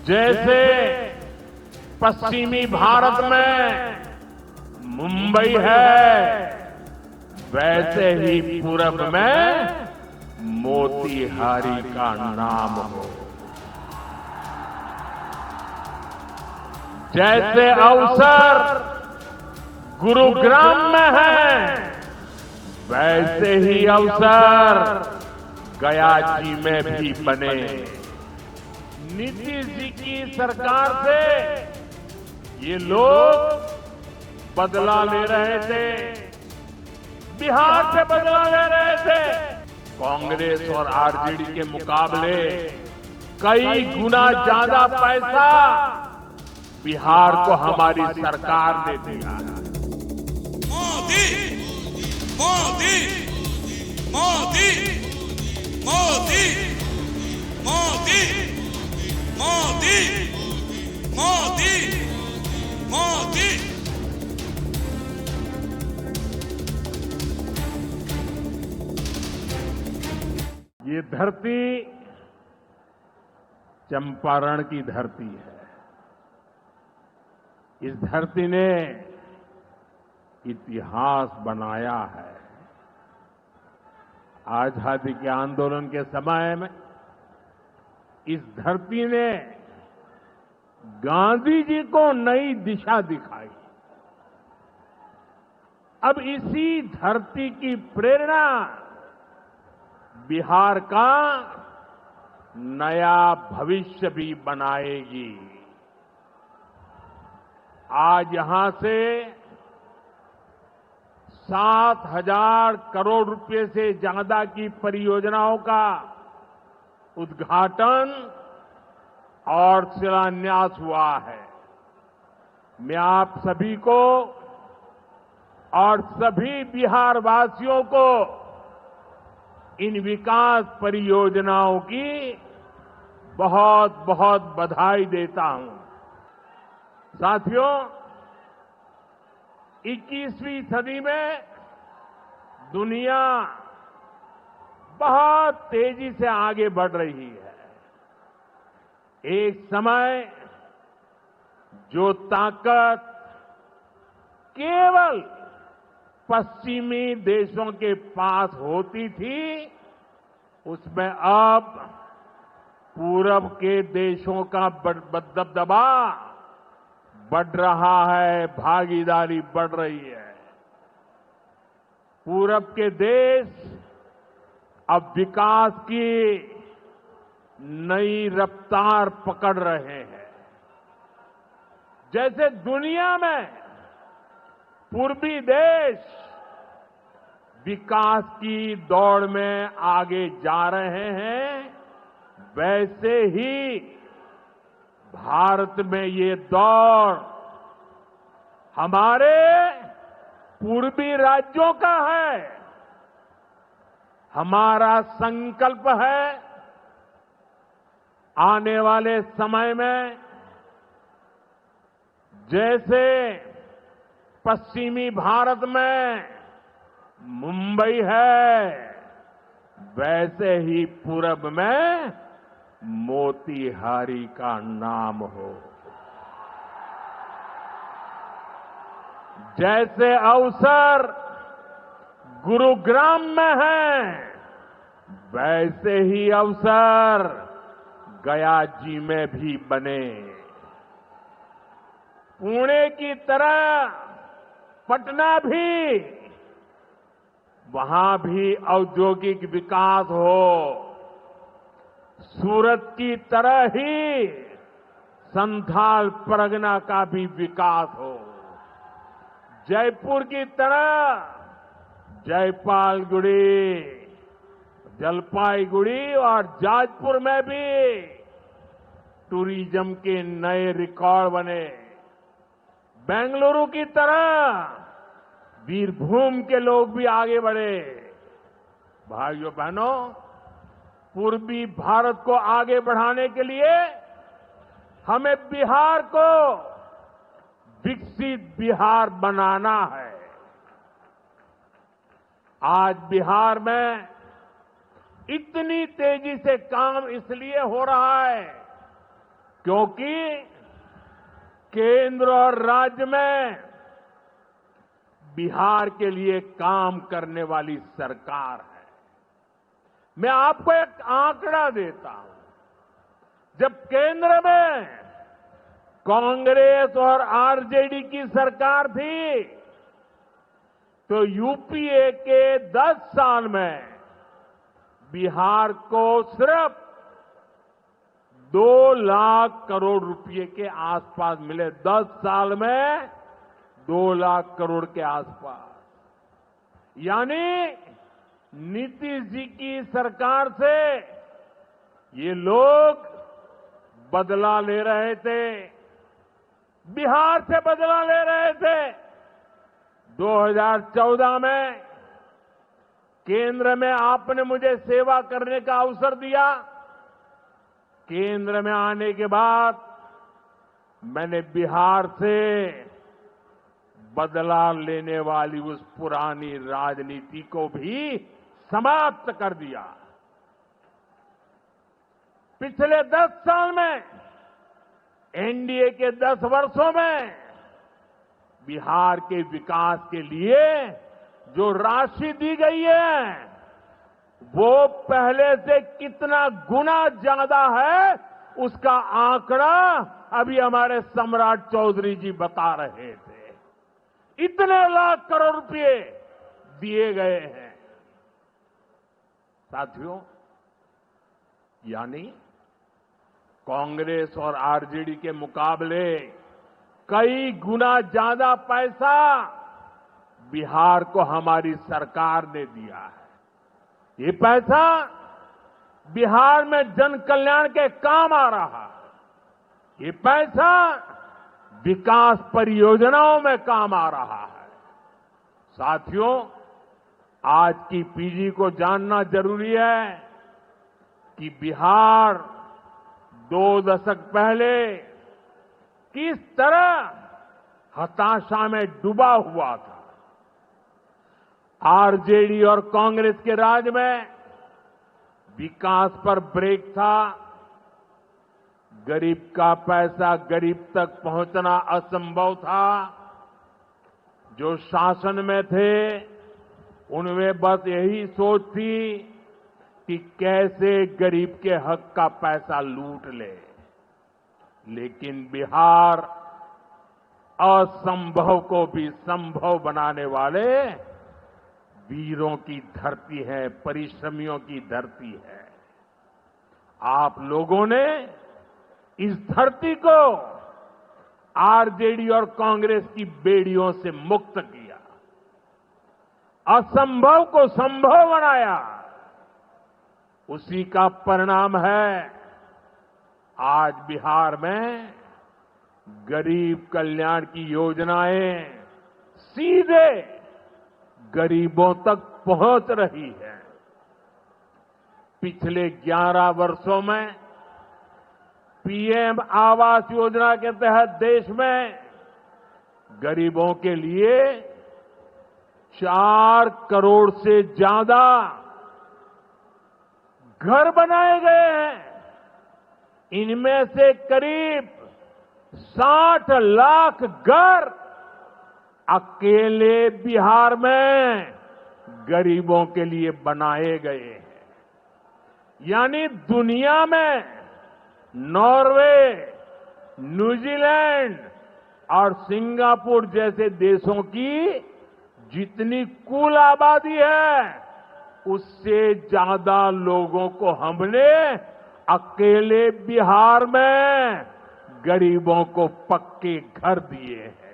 जैसे पश्चिमी भारत में मुंबई है, वैसे ही पूरब में मोतीहारी का नाम हो। जैसे अवसर गुरुग्राम में है, वैसे ही अवसर गया जी में भी बने। नीतीश जी की सरकार से ये लोग बदला ले रहे थे, बिहार से बदला ले रहे थे। कांग्रेस और आरजेडी के मुकाबले कई गुना ज्यादा पैसा बिहार को हमारी सरकार ने दिया। मोदी मोदी मोदी मोदी मोदी मोदी मोदी मोदी। ये धरती चंपारण की धरती है। इस धरती ने इतिहास बनाया है। आजादी के आंदोलन के समय में इस धरती ने गांधी जी को नई दिशा दिखाई। अब इसी धरती की प्रेरणा बिहार का नया भविष्य भी बनाएगी। आज यहां से 7,000 करोड़ रुपए से ज्यादा की परियोजनाओं का उद्घाटन और शिलान्यास हुआ है। मैं आप सभी को और सभी बिहार वासियों को इन विकास परियोजनाओं की बहुत बहुत बधाई देता हूं। साथियों, 21वीं सदी में दुनिया बहुत तेजी से आगे बढ़ रही है। एक समय जो ताकत केवल पश्चिमी देशों के पास होती थी, उसमें अब पूरब के देशों का दबदबा बढ़ रहा है, भागीदारी बढ़ रही है। पूरब के देश अब विकास की नई रफ्तार पकड़ रहे हैं। जैसे दुनिया में पूर्वी देश विकास की दौड़ में आगे जा रहे हैं, वैसे ही भारत में ये दौड़ हमारे पूर्वी राज्यों का है। हमारा संकल्प है आने वाले समय में जैसे पश्चिमी भारत में मुंबई है, वैसे ही पूरब में मोतीहारी का नाम हो। जैसे अवसर गुरुग्राम में है, वैसे ही अवसर गया जी में भी बने। पुणे की तरह पटना भी, वहां भी औद्योगिक विकास हो। सूरत की तरह ही संथाल परगना का भी विकास हो। जयपुर की तरह जयपालगुड़ी, जलपाईगुड़ी और जाजपुर में भी टूरिज्म के नए रिकॉर्ड बने। बेंगलुरु की तरह वीरभूम के लोग भी आगे बढ़े। भाइयों बहनों, पूर्वी भारत को आगे बढ़ाने के लिए हमें बिहार को विकसित बिहार बनाना है। आज बिहार में इतनी तेजी से काम इसलिए हो रहा है क्योंकि केंद्र और राज्य में बिहार के लिए काम करने वाली सरकार है। मैं आपको एक आंकड़ा देता हूं। जब केंद्र में कांग्रेस और आरजेडी की सरकार थी तो यूपीए के 10 साल में बिहार को सिर्फ 2 लाख करोड़ रुपए के आसपास मिले। 10 साल में 2 लाख करोड़ के आसपास। यानी नीतीश जी की सरकार से ये लोग बदला ले रहे थे, बिहार से बदला ले रहे थे। 2014 में केंद्र में आपने मुझे सेवा करने का अवसर दिया। केंद्र में आने के बाद मैंने बिहार से बदला लेने वाली उस पुरानी राजनीति को भी समाप्त कर दिया। पिछले 10 साल में एनडीए के 10 वर्षों में बिहार के विकास के लिए जो राशि दी गई है वो पहले से कितना गुना ज्यादा है, उसका आंकड़ा अभी हमारे सम्राट चौधरी जी बता रहे थे। इतने लाख करोड़ रुपए दिए गए हैं साथियों। यानी कांग्रेस और आरजेडी के मुकाबले कई गुना ज्यादा पैसा बिहार को हमारी सरकार ने दिया है। ये पैसा बिहार में जन कल्याण के काम आ रहा है। ये पैसा विकास परियोजनाओं में काम आ रहा है। साथियों, आज की पीढ़ी को जानना जरूरी है कि बिहार 2 दशक पहले किस तरह हताशा में डूबा हुआ था। आरजेडी और कांग्रेस के राज में विकास पर ब्रेक था। गरीब का पैसा गरीब तक पहुंचना असंभव था। जो शासन में थे उनमें बस यही सोच थी कि कैसे गरीब के हक का पैसा लूट ले। लेकिन बिहार असंभव को भी संभव बनाने वाले वीरों की धरती है, परिश्रमियों की धरती है। आप लोगों ने इस धरती को आरजेडी और कांग्रेस की बेड़ियों से मुक्त किया, असंभव को संभव बनाया। उसी का परिणाम है आज बिहार में गरीब कल्याण की योजनाएं सीधे गरीबों तक पहुंच रही है। पिछले 11 वर्षों में पीएम आवास योजना के तहत देश में गरीबों के लिए 4 करोड़ से ज्यादा घर बनाए गए हैं। इनमें से करीब 60 लाख घर अकेले बिहार में गरीबों के लिए बनाए गए हैं। यानी दुनिया में नॉर्वे, न्यूजीलैंड और सिंगापुर जैसे देशों की जितनी कुल आबादी है उससे ज्यादा लोगों को हमने अकेले बिहार में गरीबों को पक्के घर दिए हैं।